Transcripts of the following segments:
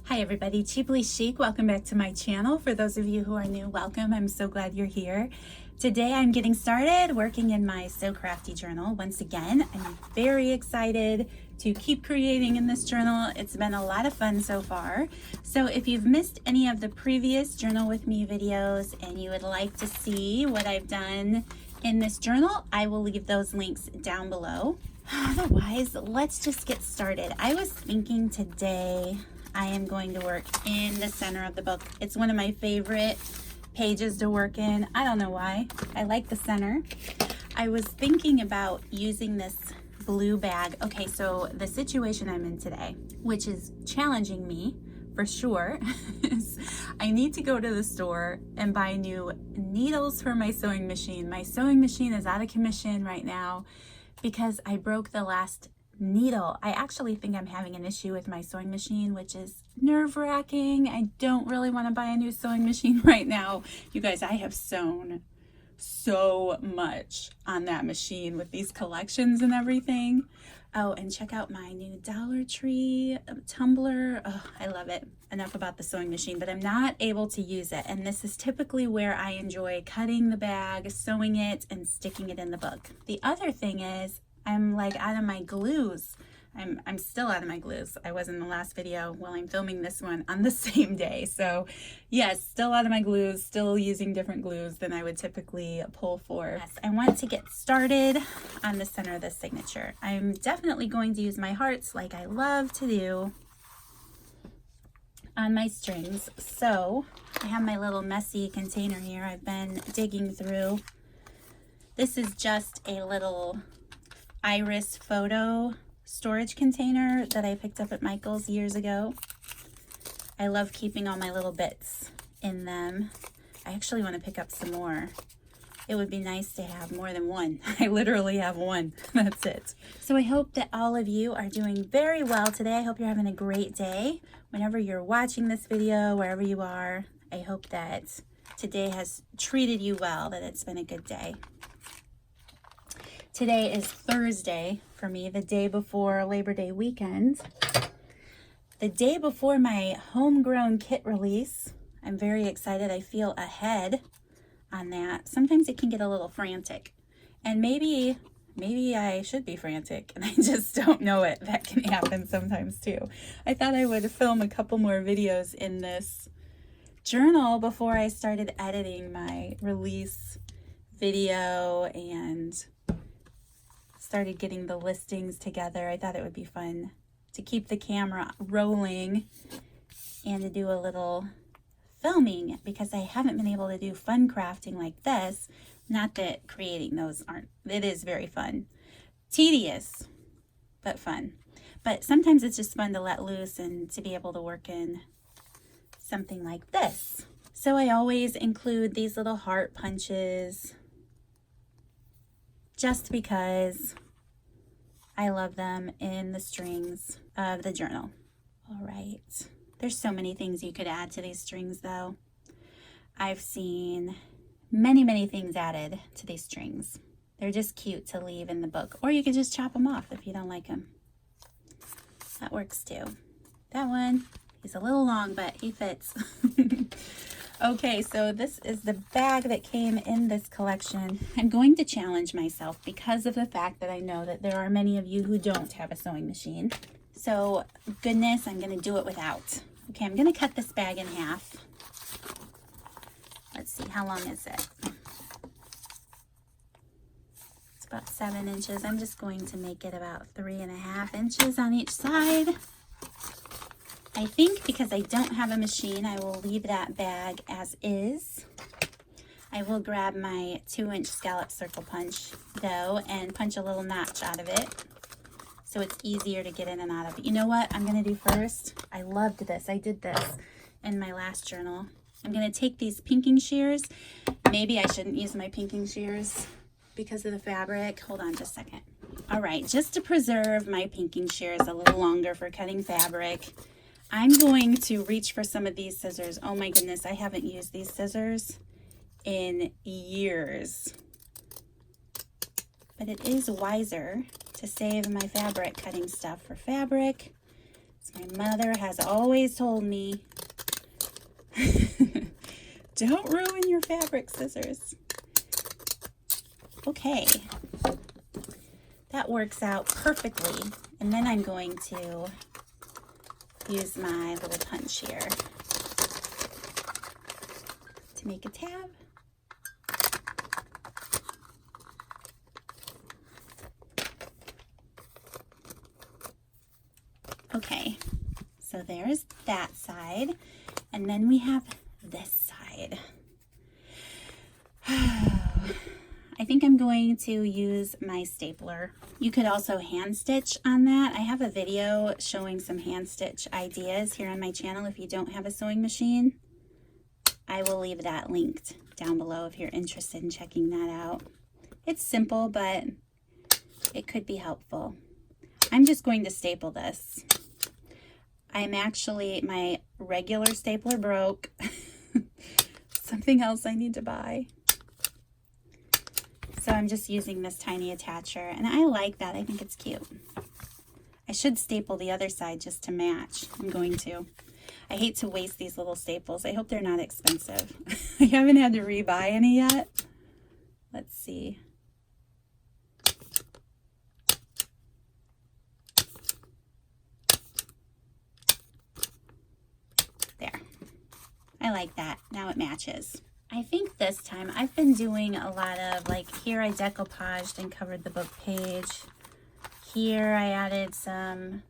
Hi everybody, Cheaply Chic. Welcome back to my channel. For those of you who are new, welcome. I'm so glad you're here. Today I'm getting started working in my So Crafty journal. Once again, I'm very excited to keep creating in this journal. It's been a lot of fun so far. So if you've missed any of the previous Journal With Me videos and you would like to see what I've done in this journal, I will leave those links down below. Otherwise, let's just get started. I was thinking today I am going to work in the center of the book. It's one of my favorite pages to work in. I don't know why. I like the center. I was thinking about using this blue bag. Okay, so the situation I'm in today, which is challenging me for sure, is I need to go to the store and buy new needles for my sewing machine. My sewing machine is out of commission right now because I broke the last needle. I actually think I'm having an issue with my sewing machine, which is nerve-wracking. I don't really want to buy a new sewing machine right now. You guys, I have sewn so much on that machine with these collections and everything. Oh, and check out my new Dollar Tree tumbler. Oh, I love it. Enough about the sewing machine, but I'm not able to use it. And this is typically where I enjoy cutting the bag, sewing it, and sticking it in the book. The other thing is I'm like out of my glues. I'm still out of my glues. I was in the last video while I'm filming this one on the same day. So yes, still out of my glues, still using different glues than I would typically pull for. Yes, I want to get started on the center of the signature. I'm definitely going to use my hearts like I love to do on my strings. So I have my little messy container here I've been digging through. This is just a little iris photo storage container that I picked up at Michael's years ago. I love keeping all my little bits in them. I actually want to pick up some more. It would be nice to have more than one. I literally have one. That's it. So I hope that all of you are doing very well today. I hope you're having a great day. Whenever you're watching this video, wherever you are, I hope that today has treated you well, that it's been a good day. Today is Thursday for me, the day before Labor Day weekend. The day before my homegrown kit release. I'm very excited. I feel ahead on that. Sometimes it can get a little frantic. And maybe I should be frantic and I just don't know it. That can happen sometimes too. I thought I would film a couple more videos in this journal before I started editing my release video and started getting the listings together. I thought it would be fun to keep the camera rolling and to do a little filming because I haven't been able to do fun crafting like this. Not that creating those it is very fun. Tedious, but fun. But sometimes it's just fun to let loose and to be able to work in something like this. So I always include these little heart punches just because I love them in the strings of the journal. All right. There's so many things you could add to these strings though. I've seen many, many things added to these strings. They're just cute to leave in the book. Or you could just chop them off if you don't like them. That works too. That one, he's a little long, but he fits. Okay, so this is the bag that came in this collection. I'm going to challenge myself because of the fact that I know that there are many of you who don't have a sewing machine. So, goodness, I'm going to do it without. Okay, I'm going to cut this bag in half. Let's see, how long is it? It's about 7 inches. I'm just going to make it about 3.5 inches on each side. I think because I don't have a machine, I will leave that bag as is. I will grab my 2-inch scallop circle punch though and punch a little notch out of it so it's easier to get in and out of it. You know what I'm going to do first? I loved this. I did this in my last journal. I'm going to take these pinking shears. Maybe I shouldn't use my pinking shears because of the fabric. Hold on just a second. All right, just to preserve my pinking shears a little longer for cutting fabric, I'm going to reach for some of these scissors. Oh my goodness, I haven't used these scissors in years. But it is wiser to save my fabric cutting stuff for fabric. It's My mother has always told me, don't ruin your fabric scissors. Okay, that works out perfectly. And then I'm going to use my little punch here to make a tab. Okay, so there's that side, and then we have this side. I think I'm going to use my stapler. You could also hand stitch on that. I have a video showing some hand stitch ideas here on my channel. If you don't have a sewing machine, I will leave that linked down below if you're interested in checking that out. It's simple, but it could be helpful. I'm just going to staple this. My regular stapler broke. Something else I need to buy. So I'm just using this tiny attacher, and I like that. I think it's cute. I should staple the other side just to match. I'm going to. I hate to waste these little staples. I hope they're not expensive. I haven't had to rebuy any yet. Let's see. There. I like that. Now it matches. I think this time I've been doing a lot of, like, here I decoupaged and covered the book page. Here I added some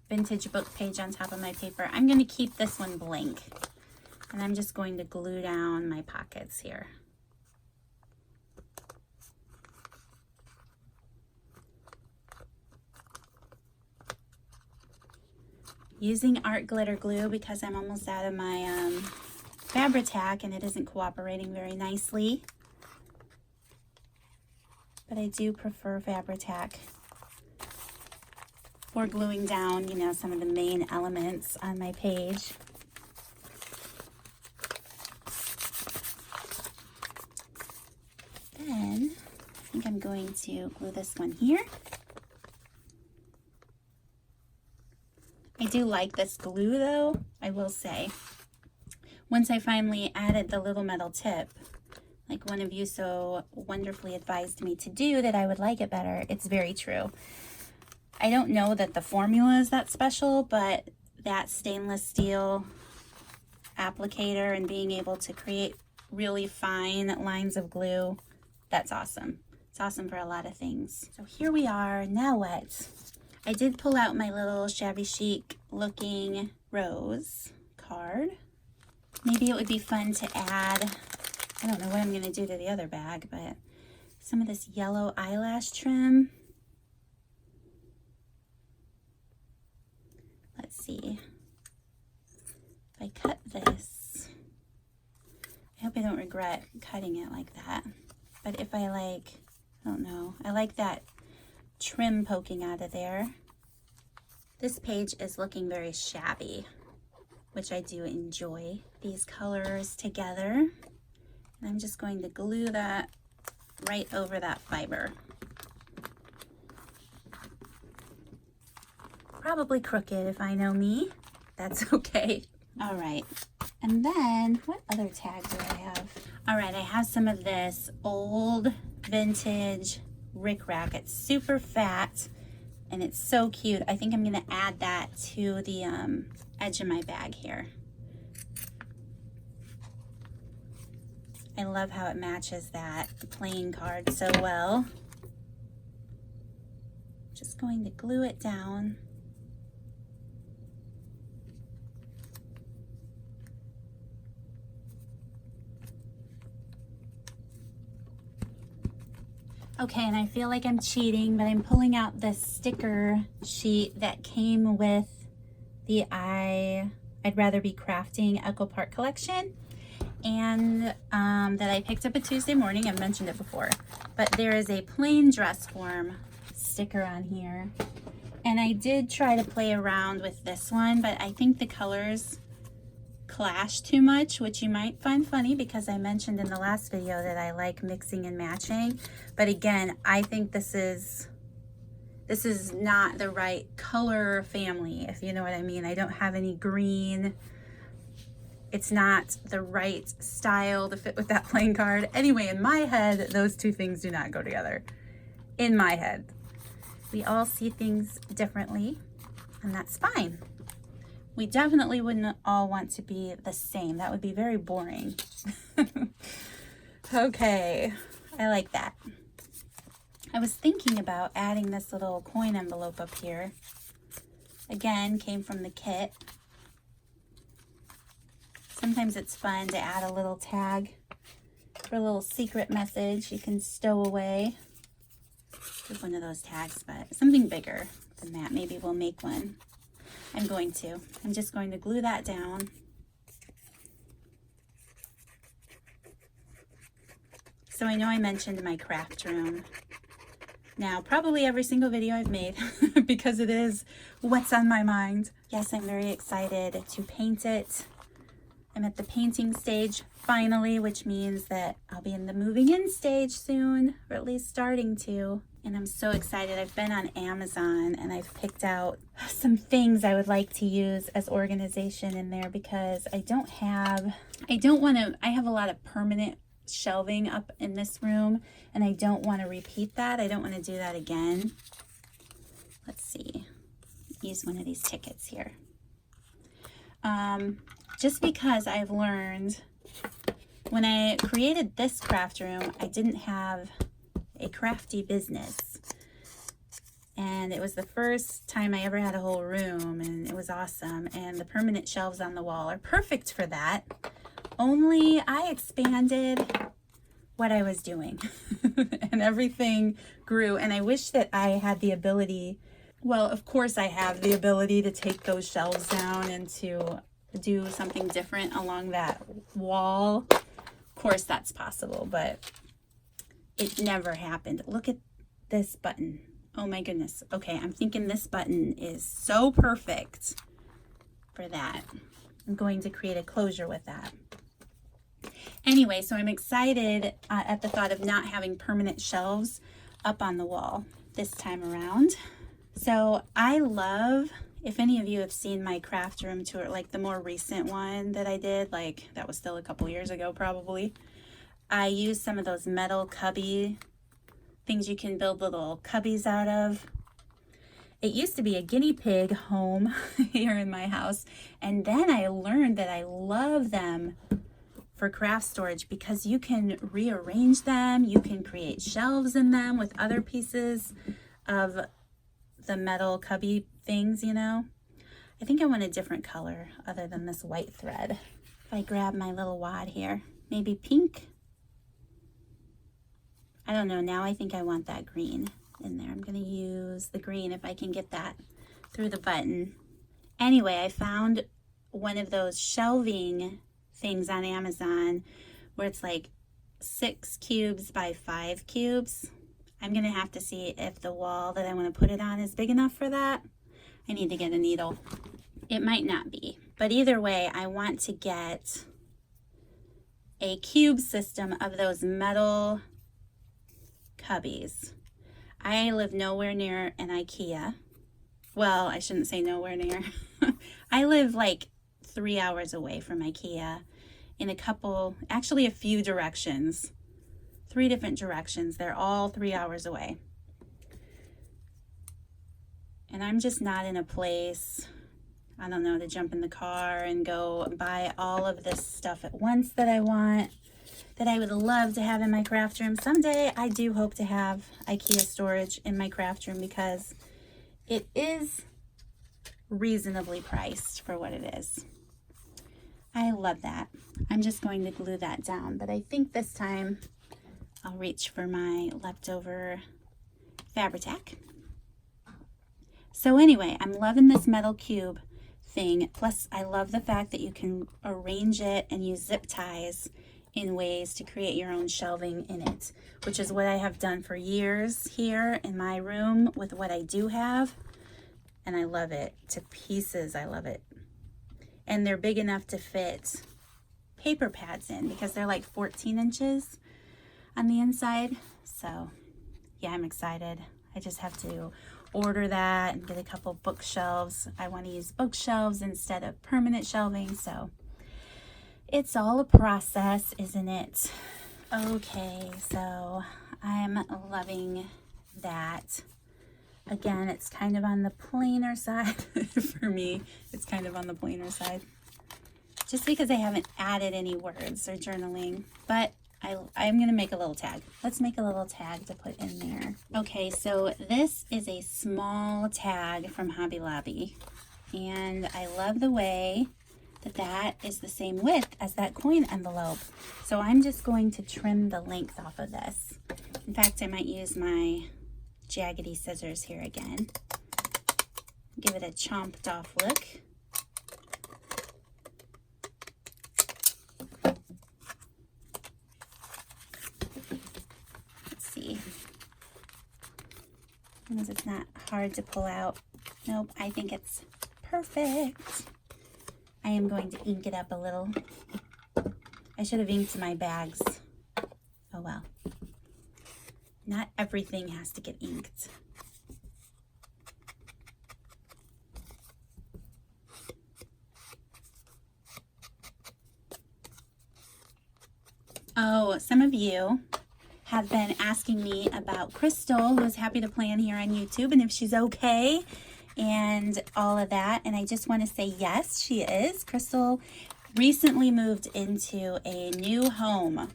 vintage book page on top of my paper. I'm going to keep this one blank, and I'm just going to glue down my pockets here. Using art glitter glue because I'm almost out of my Fabri-Tac and it isn't cooperating very nicely. But I do prefer Fabri-Tac for gluing down, you know, some of the main elements on my page. Then I think I'm going to glue this one here. I do like this glue though, I will say. Once I finally added the little metal tip, like one of you so wonderfully advised me to do, that I would like it better, it's very true. I don't know that the formula is that special, but that stainless steel applicator and being able to create really fine lines of glue, that's awesome. It's awesome for a lot of things. So here we are, now what? I did pull out my little shabby chic looking rose card. Maybe it would be fun to add, I don't know what I'm going to do to the other bag, but some of this yellow eyelash trim. Let's see. If I cut this, I hope I don't regret cutting it like that. But if I I don't know, I like that trim poking out of there. This page is looking very shabby, which I do enjoy. These colors together. And I'm just going to glue that right over that fiber. Probably crooked if I know me. That's okay. All right. And then what other tag do I have? All right, I have some of this old vintage rickrack. It's super fat and it's so cute. I think I'm going to add that to the edge of my bag here. I love how it matches that playing card so well. Just going to glue it down. Okay, and I feel like I'm cheating, but I'm pulling out this sticker sheet that came with the I'd Rather Be Crafting Echo Park collection, and that I picked up a Tuesday morning. I've mentioned it before, but there is a plain dress form sticker on here, and I did try to play around with this one, but I think the colors clash too much, which you might find funny because I mentioned in the last video that I like mixing and matching. But again, I think this is This is not the right color family, if you know what I mean. I don't have any green. It's not the right style to fit with that playing card. Anyway, in my head, those two things do not go together. In my head. We all see things differently, and that's fine. We definitely wouldn't all want to be the same. That would be very boring. Okay, I like that. I was thinking about adding this little coin envelope up here. Again, came from the kit. Sometimes it's fun to add a little tag for a little secret message you can stow away. There's one of those tags, but something bigger than that. Maybe we'll make one. I'm just going to glue that down. So I know I mentioned my craft room. Now, probably every single video I've made because it is what's on my mind. Yes, I'm very excited to paint it. I'm at the painting stage finally, which means that I'll be in the moving in stage soon, or at least starting to. And I'm so excited. I've been on Amazon and I've picked out some things I would like to use as organization in there because I have a lot of permanent shelving up in this room and I don't want to repeat that. I don't want to do that again. Let's see. Use one of these tickets here. Just because I've learned when I created this craft room, I didn't have a crafty business. And it was the first time I ever had a whole room and it was awesome. And the permanent shelves on the wall are perfect for that. Only I expanded what I was doing and everything grew. And I wish that I had the ability, well, of course I have the ability to take those shelves down and to do something different along that wall. Of course that's possible, but it never happened. Look at this button. Oh my goodness. Okay, I'm thinking this button is so perfect for that. I'm going to create a closure with that. Anyway, so I'm excited at the thought of not having permanent shelves up on the wall this time around. So I love, if any of you have seen my craft room tour, like the more recent one that I did, like that was still a couple years ago probably, I used some of those metal cubby things you can build little cubbies out of. It used to be a guinea pig home here in my house, and then I learned that I love them for craft storage because you can rearrange them, you can create shelves in them with other pieces of the metal cubby things, you know. I think I want a different color other than this white thread. If I grab my little wad here, maybe pink. I don't know, now I think I want that green in there. I'm gonna use the green if I can get that through the button. Anyway, I found one of those shelving things on Amazon where it's like 6 cubes by 5 cubes. I'm gonna have to see if the wall that I want to put it on is big enough for that. I need to get a needle. It might not be, but either way, I want to get a cube system of those metal cubbies. I live nowhere near an IKEA. Well, I shouldn't say nowhere near. I live like 3 hours away from IKEA in a few directions. 3 different directions. They're all 3 hours away. And I'm just not in a place, I don't know, to jump in the car and go buy all of this stuff at once that I want, that I would love to have in my craft room. Someday I do hope to have IKEA storage in my craft room because it is reasonably priced for what it is. I love that. I'm just going to glue that down, but I think this time I'll reach for my leftover Fabri-Tac. So anyway, I'm loving this metal cube thing. Plus, I love the fact that you can arrange it and use zip ties in ways to create your own shelving in it, which is what I have done for years here in my room with what I do have. And I love it to pieces. I love it. And they're big enough to fit paper pads in because they're like 14 inches on the inside. So yeah, I'm excited. I just have to order that and get a couple bookshelves. I want to use bookshelves instead of permanent shelving, so it's all a process, isn't it? Okay, so I'm loving that. Again, it's kind of on the plainer side. For me, it's kind of on the plainer side. Just because I haven't added any words or journaling, but I'm going to make a little tag. Let's make a little tag to put in there. Okay, so this is a small tag from Hobby Lobby, and I love the way that is the same width as that coin envelope. So I'm just going to trim the length off of this. In fact, I might use my jaggedy scissors here again. Give it a chomped off look. Let's see. Because it's not hard to pull out. Nope, I think it's perfect. I am going to ink it up a little. I should have inked my bags. Oh well. Not everything has to get inked. Oh, some of you have been asking me about Crystal, who is happy to plan here on YouTube, and if she's okay and all of that. And I just want to say yes, she is. Crystal recently moved into a new home.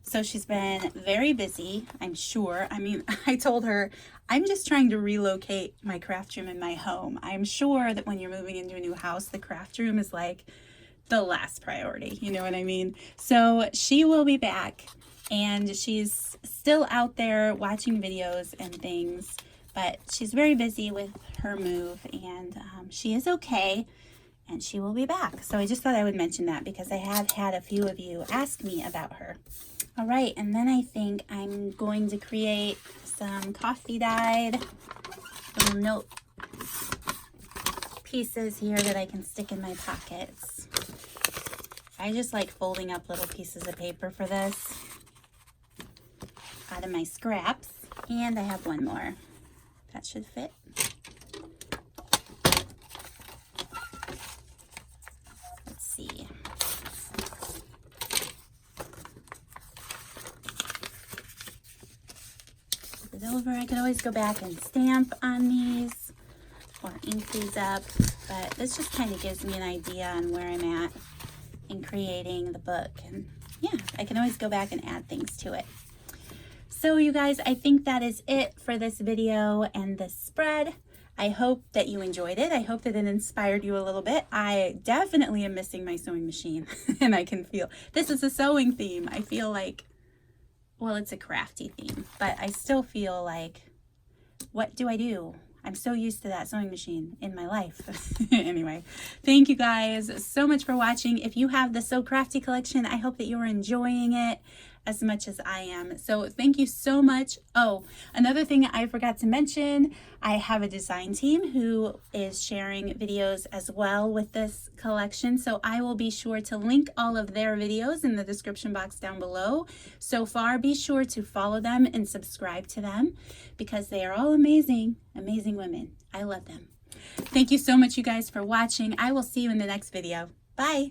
So she's been very busy, I'm sure. I mean, I told her, I'm just trying to relocate my craft room in my home. I'm sure that when you're moving into a new house, the craft room is like the last priority, you know what I mean? So she will be back, and she's still out there watching videos and things, but she's very busy with her move, and she is okay, and she will be back. So I just thought I would mention that because I have had a few of you ask me about her. All right, and then I think I'm going to create some coffee dyed little note pieces here that I can stick in my pockets. I just like folding up little pieces of paper for this out of my scraps. And I have one more. That should fit. Let's see. Flip it over. I could always go back and stamp on these or ink these up, but this just kind of gives me an idea on where I'm at in creating the book. And yeah, I can always go back and add things to it. So you guys, I think that is it for this video and this spread. I hope that you enjoyed it. I hope that it inspired you a little bit. I definitely am missing my sewing machine and I can feel, this is a sewing theme. I feel like, well, it's a crafty theme, but I still feel like, what do I do? I'm so used to that sewing machine in my life. Anyway, thank you guys so much for watching. If you have the So Crafty collection, I hope that you're enjoying it as much as I am. So thank you so much. Oh, another thing I forgot to mention, I have a design team who is sharing videos as well with this collection. So I will be sure to link all of their videos in the description box down below. So far, be sure to follow them and subscribe to them because they are all amazing, amazing women. I love them. Thank you so much, you guys, for watching. I will see you in the next video. Bye.